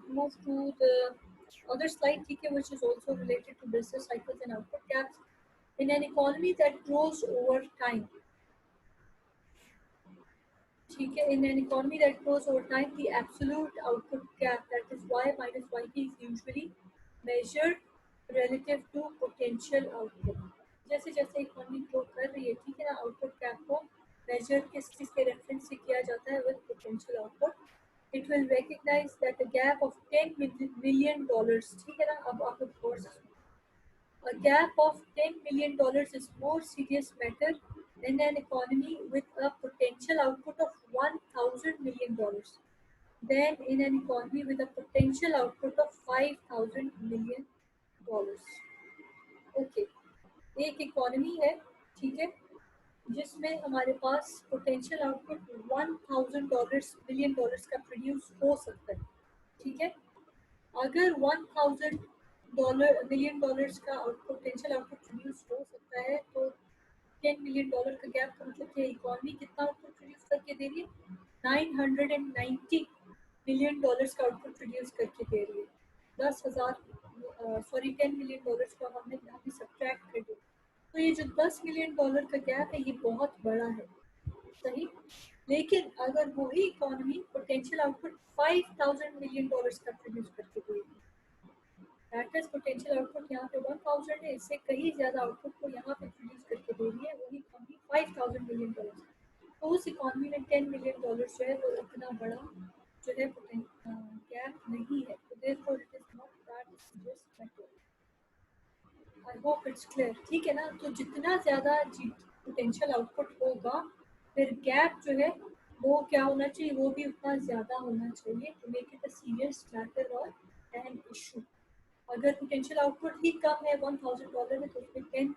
move to the other slide, TK, which is also related to business cycles and output caps. In an economy that grows over time, TK, in an economy that grows over time, the absolute output cap, that is Y minus YT, is usually measured relative to potential output. जैसे जैसे economy grow कर रही है, ठीक है ना, output cap को major किस चीज़ के रेफरेंस से किया जाता है, with potential output. It will recognise that a gap of $10 million, ठीक है ना. अब आप गौर से, a gap of $10 million is more serious matter in an economy with a potential output of $1,000 million than in an economy with a potential output of $5,000 million. Okay, एक economy है, ठीक है, जिसमें हमारे पास पोटेंशियल आउटपुट $1,000 का produce हो सकता है, ठीक है. अगर $1,000 million का पोटेंशियल आउटपुट प्रोड्यूस हो सकता है, तो $10 million का गैप का मतलब कि इकोनॉमी कितना आउटपुट प्रोड्यूस करके दे रही है, $990 million का आउटपुट प्रोड्यूस करके दे रही है. 10 million डॉलर्स को हमने यहाँ पे सब्ट्रैक्ट कर दिया, तो ये जो $10 million का गैप है, ये बहुत बड़ा है, सही. लेकिन अगर वही इकोनॉमी पोटेंशियल आउटपुट $5,000 million का प्रोड्यूस करके दे रही है, दैट इज पोटेंशियल आउटपुट यहाँ पे 1000 है, इससे कहीं ज्यादा आउटपुट को यहाँ पे प्रोड्यूस करके दे रही है वही इकोनॉमी $5,000 million. तो उस इकोनॉमी में $10 million जो है वो इतना बड़ा जो है गैप नहीं है, तो therefore it is not that serious matter. I hope it's clear, ठीक है ना. तो जितना ज्यादा पोटेंशियल आउटपुट होगा, फिर गैप जो है वो क्या होना चाहिए, वो भी उतना ज्यादा होना चाहिए to make it a serious matter और एन इशू. अगर पोटेंशियल आउटपुट ही कम है $1,000 में, तो उसमें $10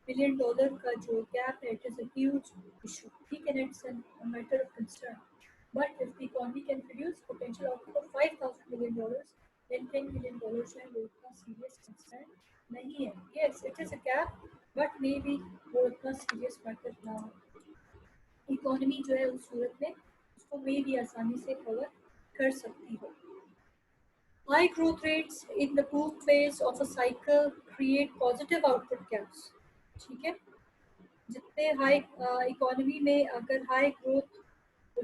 million का जो गैप है, it is a huge issue, ठीक है ना. It's a matter of concern. But if the economy can produce potential output of $5,000 million, then $10 million जो है वो उतना सीरियस कंसर्न नहीं है. Yes, it is a gap, but may be वो उतना सीरियस मैटर ना हो. इकोनॉमी जो है उस सूरत में उसको मे भी आसानी से कवर कर सकती हो. High growth rates in the boom phase of a cycle create positive output gaps. ठीक है, जितने हाई इकोनॉमी में अगर हाई ग्रोथ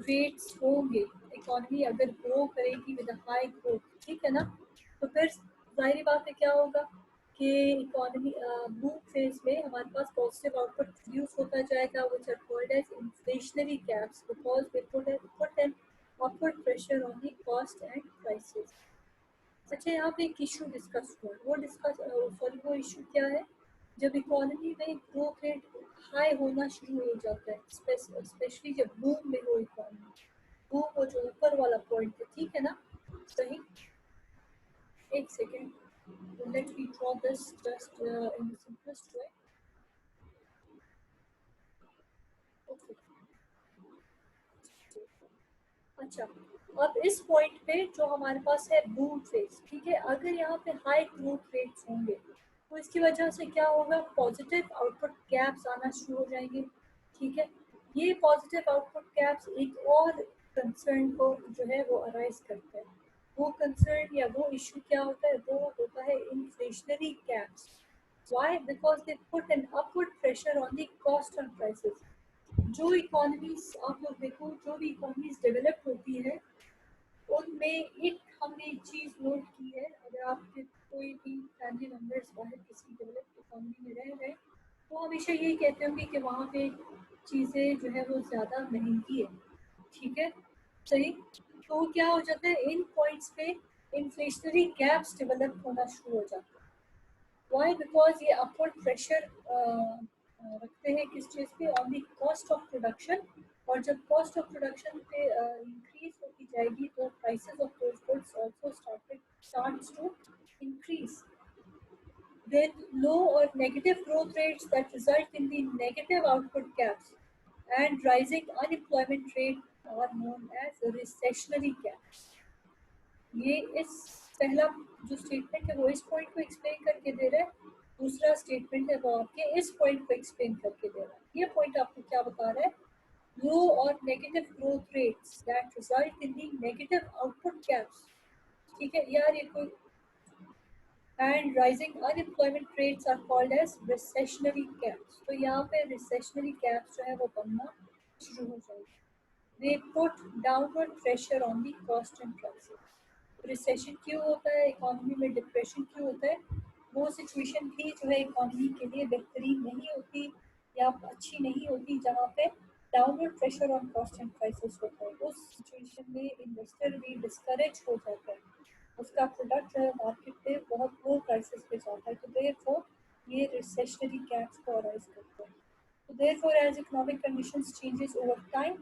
रेट्स होंगे, इकोनॉमी अगर ग्रो करेगी विद हाई ग्रोथ, ठीक है ना, तो फिर जाहिर बात है क्या होगा कि इकोनॉमी बूम फेज में हमारे पास पॉजिटिव आउटपुट प्रोड्यूस होता जाएगा, which are called as inflationary gaps, because they put an upward pressure on the cost and prices. अच्छा, यहाँ पे एक इशू डिस्कस हुआ, वो इशू क्या है, जब इकोनॉमी में ग्रोथ रेट हाई होना शुरू हो जाता है, स्पेशली जब बूम में हो इकोनॉमी, बूम वो जो ऊपर वाला पॉइंट है, ठीक है ना, सही. एक second, let me draw this just in the simplest way. Okay, अच्छा, अब इस पॉइंट पे जो हमारे पास है बूम फेज, ठीक है, अगर यहाँ पे हाई ग्रोथ रेट्स होंगे, तो इसकी वजह से क्या होगा, पॉजिटिव आउटपुट गैप्स आना शुरू हो जाएंगे, ठीक है. ये पॉजिटिव आउटपुट गैप्स एक और कंसर्न को जो है वो अराइज करते हैं. वो कंसर्न या वो इशू क्या होता है, वो होता है inflationary gaps. Why? Because they put an upward pressure on the cost and prices. जो इकोनॉमीज आप लोग देखो, जो भी इकोनॉमीज डेवलप होती है, उनमें एक हमने एक चीज़ नोट की है, अगर आपके कोई भी फैमिली मेम्बर्स बाहर किसी डेवलप्ड इकोनॉमी में रह रहे हैं, तो हमेशा यही कहते होंगे कि वहाँ पे चीज़ें जो है वो ज़्यादा महंगी है, ठीक है, सही. तो क्या हो जाता है, इन पॉइंट्स पे इन्फ्लेशनरी गैप्स डेवलप होना शुरू हो जाता है. वाई? बिकॉज ये अपवर्ड प्रेशर रखते हैं किस चीज़ पे, on the cost of production. और जब कॉस्ट ऑफ प्रोडक्शन पे इंक्रीज होती जाएगी, तो prices of those goods also starts to increase. Then low or negative growth rates that result in the negative output gaps and rising unemployment rate are known as recessionary gaps. ये इस पहला जो statement है वो इस point को explain करके दे रहा है, दूसरा स्टेटमेंट है वो आपके इस पॉइंट को एक्सप्लेन करके दे रहा है. ये पॉइंट आपको क्या बता रहा है, low or negative growth rates that result in the negative output gaps. ठीक है यार, ये कोई and rising unemployment rates are called as recessionary caps. तो यहाँ पे recessionary caps जो है वो बनना शुरू हो जाएगी. They put downward pressure on the cost and prices. Recession क्यों होता है, इकोनॉमी में डिप्रेशन क्यों होता है, वो सिचुएशन भी जो है इकोनॉमी के लिए बेहतरीन नहीं होती या अच्छी नहीं होती जहाँ पे downward pressure on cost and prices होता है. उस सिचुएशन में इन्वेस्टर भी डिस्करेज हो जाता है, उसका प्रोडक्ट जो है मार्केट पे बहुत लो प्राइसेस पे जाता है. तो देयरफॉर ये रिसेशनरी कैप्स को अराइज करता है. तो therefore as economic conditions changes over time,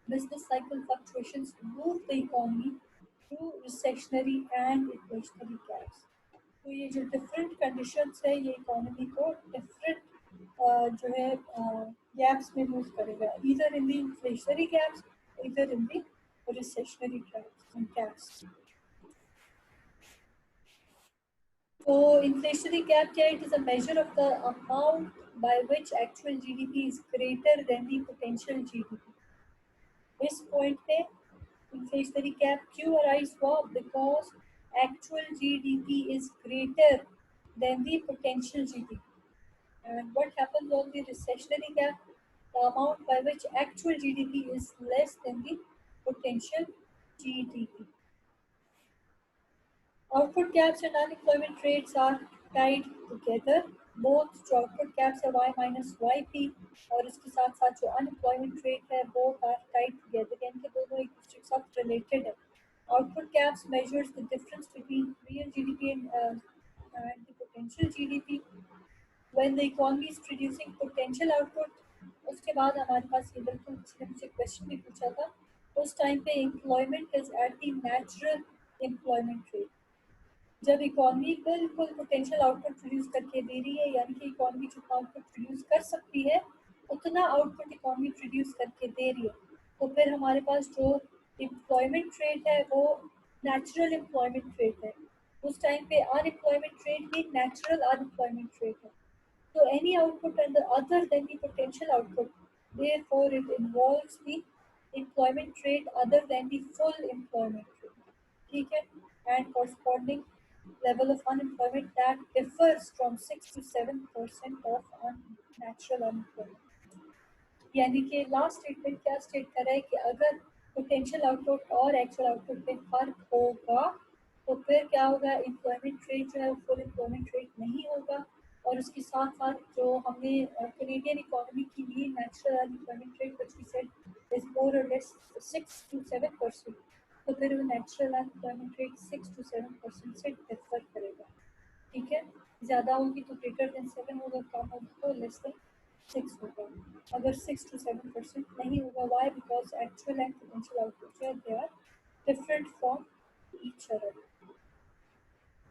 business cycle fluctuations move the economy through recessionary and inflationary gaps. तो ये जो डिफरेंट कंडीशंस है ये इकोनॉमी को डिफरेंट जो है गैप्स में मूव करेगा, इधर इन द इन्फ्लेशनरी गैप्स, इधर इन द रिसेशनरी गैप्स. तो इन्फ्लेशनरी गैप क्या है? It is a measure of the amount by which actual GDP is greater than the potential GDP. इस पॉइंट पे inflationary gap क्यों arise हुआ? Because actual GDP is greater than the potential GDP. And what happens on the recessionary gap? The amount by which actual GDP is less than the potential GDP. Output caps and unemployment rates are tied together. Both जो output caps है y minus yp और इसके साथ साथ जो unemployment rate है both are tied together, यानी कि दोनों एक दूसरे के साथ related है. Output caps measures the difference between real GDP and the potential GDP. When the economy is producing potential output, उसके बाद हमारे पास ये बिल्कुल किसी ने मुझे क्वेश्चन भी पूछा था, उस टाइम पे employment is at the natural employment rate. जब इकोनॉमी बिल्कुल पोटेंशियल आउटपुट प्रोड्यूस करके दे रही है, यानी कि इकोनॉमी जितना आउटपुट प्रोड्यूस कर सकती है उतना आउटपुट इकोनॉमी प्रोड्यूस करके दे रही है, तो फिर हमारे पास जो एम्प्लॉयमेंट रेट है वो नेचुरल एम्प्लॉयमेंट रेट है. उस टाइम पे अनएम्प्लॉयमेंट रेट भी नेचुरल अनएम्प्लॉयमेंट रेट है. So any output and the other than the potential output, therefore it involves the employment rate other than the full employment rate. ठीक है? And corresponding level of unemployment that differs from 6 to 7% of natural unemployment. यानी कि last statement क्या state कर रहा है कि अगर पोटेंशियल आउटपुट और एक्चुअल आउटपुट में फर्क होगा तो फिर क्या होगा, एम्प्लॉयमेंट रेट जो है वो फुल एम्प्लॉयमेंट रेट नहीं होगा. और उसके साथ साथ जो हमने कैनेडियन इकोनॉमी की लिए natural unemployment rate which we said is more or less 6 to 7%, तो फिर वो नेचुरल अनएम्प्लॉयमेंट रेट 6 to 7% से डिफर करेगा. ठीक है, ज़्यादा होगी तो ग्रेटर देन 7 होगा, कम होगी तो लेस देन 6 होगा. अगर 6 to 7% नहीं होगा, why? Because actual and potential output है they are different from each other.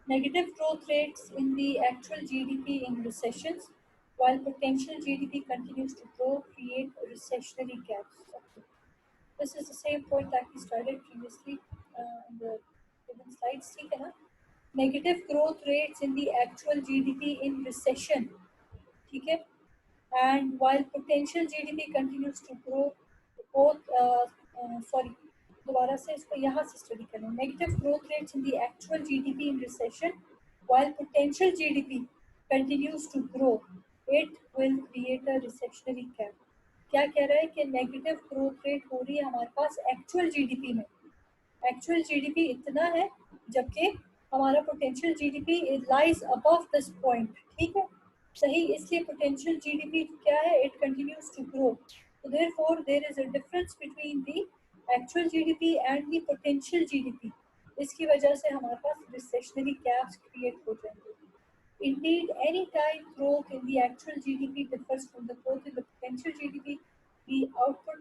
Negative growth rates in the actual GDP in recessions, while potential GDP continues to grow, create recessionary gaps. Okay. This is the same point that we started previously in the given slides. ठीक है ना? Negative growth rates in the actual GDP in recession. ठीक है? And while potential GDP continues to grow, both दोबारा से इसको यहाँ से स्टडी करें. Negative growth rates in the actual GDP in recession, while potential GDP continues to grow, it will create a recessionary gap. क्या कह रहा है कि नेगेटिव ग्रोथ रेट हो रही है हमारे पास एक्चुअल जीडीपी में. एक्चुअल जीडीपी इतना है जबकि हमारा potential GDP lies above this point. ठीक है, सही. इसलिए पोटेंशियल जीडीपी क्या है? It continues to grow. So therefore there is a difference between the actual GDP and the potential GDP. इसकी वजह से हमारे पास recessionary gaps create हो जाएंगे. Indeed, any time growth in the actual GDP differs from the growth in the potential GDP, the output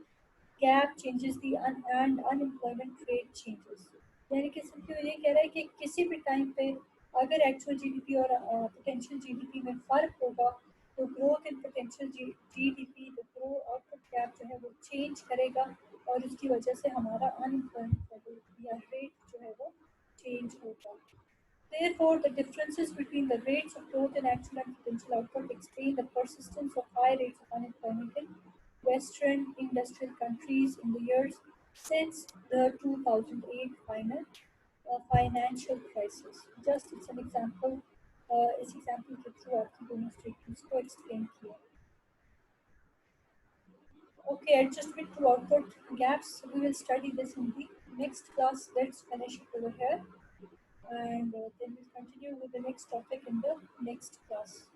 gap changes the and unemployment rate changes. यानी कि simply ये कह रहा है कि किसी भी टाइम पे अगर एक्चुअल जीडीपी और पोटेंशियल जीडीपी में फर्क होगा तो growth in potential GDP the grow output gap जो है वो चेंज करेगा और उसकी वजह से हमारा अनएम्प्लॉयमेंट लेवल या रेट जो है वो चेंज होगा. Therefore, the differences between the rates of growth and actual and potential output explain the persistence of high rates of unemployment in Western industrial countries in the years since the 2008 final financial crisis. Just it's an example. इस example के through आपकी दोनों statements को explain किया. Okay, adjustment to output gaps. We will study this in the next class. Let's finish it over here, and then we'll continue with the next topic in the next class.